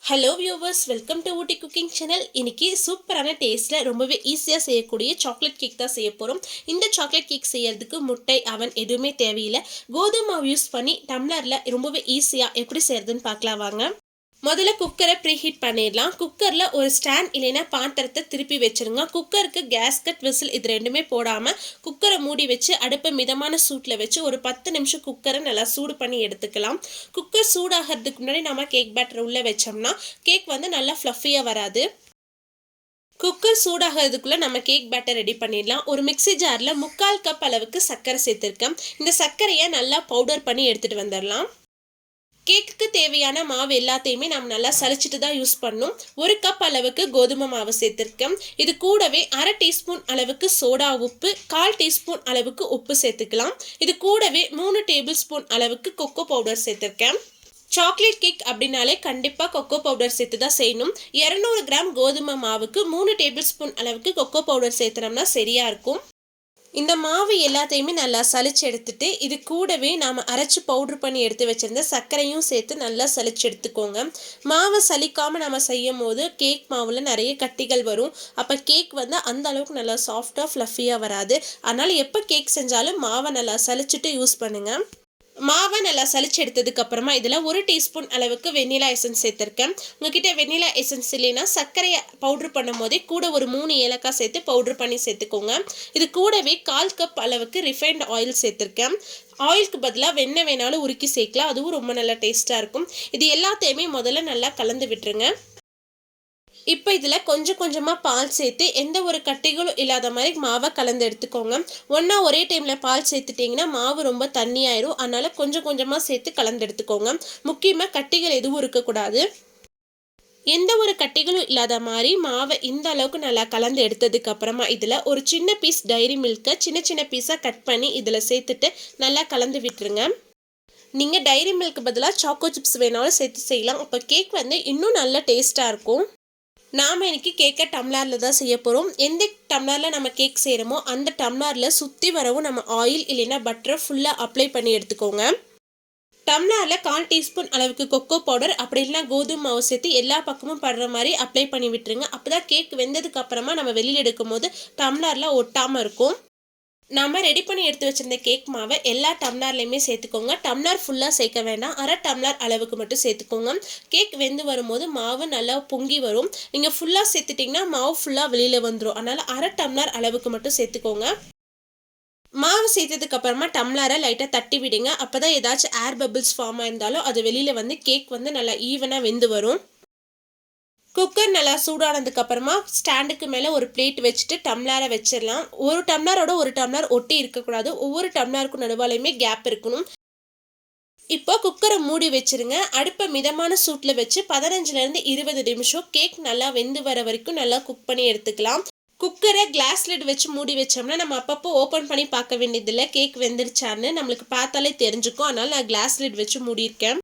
Hello viewers, welcome to Ooty cooking channel. இன்னைக்கு சூப்பரான டேஸ்ட்டில் ரொம்பவே ஈஸியாக செய்யக்கூடிய சாக்லேட் கேக் தான் செய்ய போகிறோம். இந்த சாக்லேட் கேக் செய்யறதுக்கு முட்டை அவன் எதுவுமே தேவையில்லை. கோதுமை மாவு யூஸ் பண்ணி டம்ளரில் ரொம்பவே ஈஸியாக எப்படி செய்யறதுன்னு பார்க்கலாம் வாங்க. முதல்ல குக்கரை ப்ரீஹீட் பண்ணிடலாம். குக்கரில் ஒரு ஸ்டாண்ட் இல்லைன்னா பாத்திரத்தை திருப்பி வச்சுருங்க. குக்கருக்கு கேஸ்கட் விசில் இது ரெண்டுமே போடாமல் குக்கரை மூடி வச்சு அடுப்பை மிதமான சூட்டில் வச்சு ஒரு 10 நிமிஷம் குக்கரை நல்லா சூடு பண்ணி எடுத்துக்கலாம். குக்கர் சூடாகிறதுக்கு முன்னாடி நம்ம கேக் பேட்டர் உள்ளே வச்சோம்னா கேக் நல்லா ஃப்ளஃபியாக வராது. குக்கர் சூடாகிறதுக்குள்ளே நம்ம கேக் பேட்டர் ரெடி பண்ணிடலாம். ஒரு மிக்சி ஜாரில் 3/4 கப் அளவுக்கு சர்க்கரை சேர்த்துருக்கேன். இந்த சர்க்கரையை நல்லா பவுடர் பண்ணி எடுத்துகிட்டு வந்துடலாம். கேக்குக்கு தேவையான மாவு எல்லாத்தையுமே நம்ம நல்லா சலிச்சிட்டு தான் யூஸ் பண்ணணும். 1 கப் அளவுக்கு கோதுமை மாவு சேர்த்துருக்கேன். இது கூடவே 1/2 டீஸ்பூன் அளவுக்கு சோடா உப்பு, 1/4 டீஸ்பூன் அளவுக்கு உப்பு சேர்த்துக்கலாம். இது கூடவே 3 டேபிள் ஸ்பூன் அளவுக்கு கொக்கோ பவுடர் சேர்த்துருக்கேன். சாக்லேட் கேக் அப்படின்னாலே கண்டிப்பாக கொக்கோ பவுடர் சேர்த்து தான் செய்யணும். 200 கிராம் கோதுமை மாவுக்கு 3 டேபிள் ஸ்பூன் அளவுக்கு கொக்கோ பவுடர் சேர்த்துனோம்னா சரியாக இருக்கும். இந்த மாவு எல்லாத்தையுமே நல்லா சலிச்சு எடுத்துட்டு இது கூடவே நாம் அரைச்சி பவுட்ரு பண்ணி எடுத்து வச்சுருந்த சர்க்கரையும் சேர்த்து நல்லா சலிச்சு எடுத்துக்கோங்க. மாவை சலிக்காமல் நம்ம செய்யும் போது கேக் மாவில் நிறைய கட்டிகள் வரும். அப்போ கேக் அந்த அளவுக்கு நல்லா சாஃப்டாக ஃப்ளஃபியாக வராது. அதனால் எப்போ கேக் செஞ்சாலும் மாவை நல்லா சலிச்சுட்டு யூஸ் பண்ணுங்கள். மாவை நல்லா சலிச்சு எடுத்ததுக்கு அப்புறமா இதில் 1 டீஸ்பூன் அளவுக்கு வெண்ணிலா எசன்ஸ் சேர்த்துருக்கேன். உங்ககிட்ட வெண்ணிலா எசன்ஸ் இல்லைன்னா சர்க்கரையை பவுட்ரு பண்ணும் போதே கூட ஒரு 3 ஏலக்காய் சேர்த்து பவுட்ரு பண்ணி சேர்த்துக்கோங்க. இது கூடவே 1/4 கப் அளவுக்கு ரிஃபைண்ட் ஆயில் சேர்த்துருக்கேன். ஆயிலுக்கு பதிலாக வெண்ணெய் வேணாலும் உருக்கி சேர்க்கலாம், அதுவும் ரொம்ப நல்லா டேஸ்ட்டாக இருக்கும். இது எல்லாத்தையுமே முதல்ல நல்லா கலந்து விட்டுருங்க. இப்போ இதில் கொஞ்சம் கொஞ்சமாக பால் சேர்த்து எந்த ஒரு கட்டிகளும் இல்லாத மாதிரி மாவை கலந்து எடுத்துக்கோங்க. ஒன்றா ஒரே டைமில் பால் சேர்த்துட்டிங்கன்னா மாவு ரொம்ப தண்ணி ஆயிரும். அதனால் கொஞ்சம் கொஞ்சமாக சேர்த்து கலந்து எடுத்துக்கோங்க. முக்கியமாக கட்டிகள் எதுவும் இருக்கக்கூடாது. எந்த ஒரு கட்டிகளும் இல்லாத மாதிரி மாவை இந்த அளவுக்கு நல்லா கலந்து எடுத்ததுக்கு அப்புறமா இதில் ஒரு சின்ன பீஸ் டைரி மில்கை சின்ன சின்ன பீஸாக கட் பண்ணி இதில் சேர்த்துட்டு நல்லா கலந்து விட்டுருங்க. நீங்கள் டைரி மில்க்கு பதிலாக சாக்கோ சிப்ஸ் வேணாலும் சேர்த்து செய்யலாம். அப்போ கேக் இன்னும் நல்ல டேஸ்ட்டாக இருக்கும். நாம் இன்றைக்கி கேக்கை டம்ளரில் தான் செய்ய போகிறோம். எந்த டம்ளரில் நம்ம கேக் செய்கிறோமோ அந்த டம்ளரில் சுற்றி வரவும் நம்ம ஆயில் இல்லைன்னா பட்டரை ஃபுல்லாக அப்ளை பண்ணி எடுத்துக்கோங்க. டம்ளரில் 1/4 டீஸ்பூன் அளவுக்கு கொக்கோ பவுடர் அப்படி இல்லைனா கோதுமை மாவு சேர்த்து எல்லா பக்கமும் படுற மாதிரி அப்ளை பண்ணி விட்டுருங்க. அப்போ தான் கேக் வெந்ததுக்கு அப்புறமா நம்ம வெளியில் எடுக்கும் போது டம்ளரில் ஒட்டாமல் இருக்கும். நம்ம ரெடி பண்ணி எடுத்து வச்சிருந்த கேக் மாவை எல்லா டம்ளர்லையுமே சேர்த்துக்கோங்க. டம்ளர் ஃபுல்லாக சேர்க்க வேண்டாம், 1/2 டம்ளர் அளவுக்கு மட்டும் சேர்த்துக்கோங்க. கேக் வெந்து வரும்போது மாவு நல்லா பொங்கி வரும். நீங்கள் ஃபுல்லாக சேர்த்துட்டிங்கன்னா மாவு ஃபுல்லாக வெளியில் வந்துடும். அதனால் 1/2 டம்ளர் அளவுக்கு மட்டும் சேர்த்துக்கோங்க. மாவு சேர்த்ததுக்கு அப்புறமா டம்ளரை லைட்டாக தட்டி விடுங்க. அப்போ தான் ஏதாச்சும் ஏர் பபிள்ஸ் ஃபார்ம் ஆயிருந்தாலும் அது வெளியில் கேக் நல்லா ஈவனாக வெந்து வரும். குக்கர் நல்லா சூடானதுக்கு அப்புறமா ஸ்டாண்டுக்கு மேலே ஒரு பிளேட் வச்சுட்டு டம்ளரை வச்சிடலாம். ஒரு டம்ளரோட ஒரு டம்ளர் ஒட்டி இருக்கக்கூடாது. ஒவ்வொரு டம்ளருக்கும் நடுவாலையுமே கேப் இருக்கணும். இப்போ குக்கரை மூடி வச்சிருங்க. அடுப்பை மிதமான சூட்டில் வச்சு 15லேருந்து 20 நிமிஷம் கேக் நல்லா வெந்து வர வரைக்கும் நல்லா குக் பண்ணி எடுத்துக்கலாம். குக்கரை கிளாஸ் லிட் வச்சு மூடி வச்சோம்னா நம்ம அப்பப்போ ஓப்பன் பண்ணி பார்க்க வேண்டியதில்லை கேக் வெந்துருச்சான்னு நம்மளுக்கு பார்த்தாலே தெரிஞ்சுக்கும். அதனால் நான் கிளாஸ் லிட் வச்சு மூடியிருக்கேன்.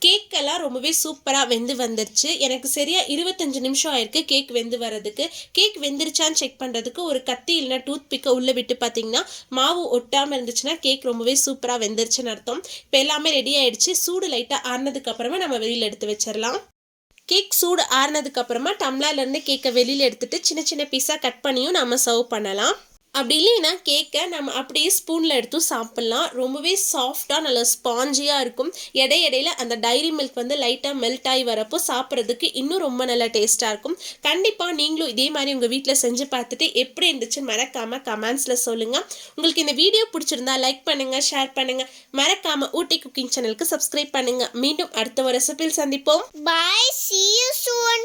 கேக்கெல்லாம் ரொம்பவே சூப்பராக வெந்து வந்துருச்சு. எனக்கு சரியாக 25 நிமிஷம் ஆயிருக்கு கேக் வெந்து வரதுக்கு. கேக் வெந்துருச்சான்னு செக் பண்ணுறதுக்கு ஒரு கத்தி இல்லைனா டூத் பிக்கை உள்ளே விட்டு பார்த்தீங்கன்னா மாவு ஒட்டாமல் இருந்துச்சுன்னா கேக் ரொம்பவே சூப்பராக வெந்துருச்சுன்னு அர்த்தம். இப்போ எல்லாமே ரெடி ஆகிடுச்சு. சூடு லைட்டாக ஆறினதுக்கு அப்புறமா நம்ம வெளியில் எடுத்து வச்சிடலாம். கேக் சூடு ஆறினதுக்கு அப்புறமா டம்ளர்லேருந்து கேக்கை வெளியில் எடுத்துட்டு சின்ன சின்ன பீஸாக கட் பண்ணியும் நம்ம சர்வ் பண்ணலாம். அப்படி இல்லைன்னா கேக்கை நம்ம அப்படியே ஸ்பூனில் எடுத்தும் சாப்பிட்லாம். ரொம்பவே சாஃப்டாக நல்லா ஸ்பாஞ்சியாக இருக்கும். இடையில அந்த டைரி மில்க் லைட்டாக மெல்ட் ஆகி வரப்போ சாப்பிட்றதுக்கு இன்னும் ரொம்ப நல்லா டேஸ்ட்டாக இருக்கும். கண்டிப்பாக நீங்களும் இதே மாதிரி உங்கள் வீட்டில் செஞ்சு பார்த்துட்டு எப்படி இருந்துச்சுன்னு மறக்காமல் கமெண்ட்ஸில் சொல்லுங்கள். உங்களுக்கு இந்த வீடியோ பிடிச்சிருந்தா லைக் பண்ணுங்கள், ஷேர் பண்ணுங்கள். மறக்காமல் ஊட்டி குக்கிங் சேனலுக்கு சப்ஸ்கிரைப் பண்ணுங்கள். மீண்டும் அடுத்த ஒரு ரெசிபியில் சந்திப்போம். Bye, see you soon.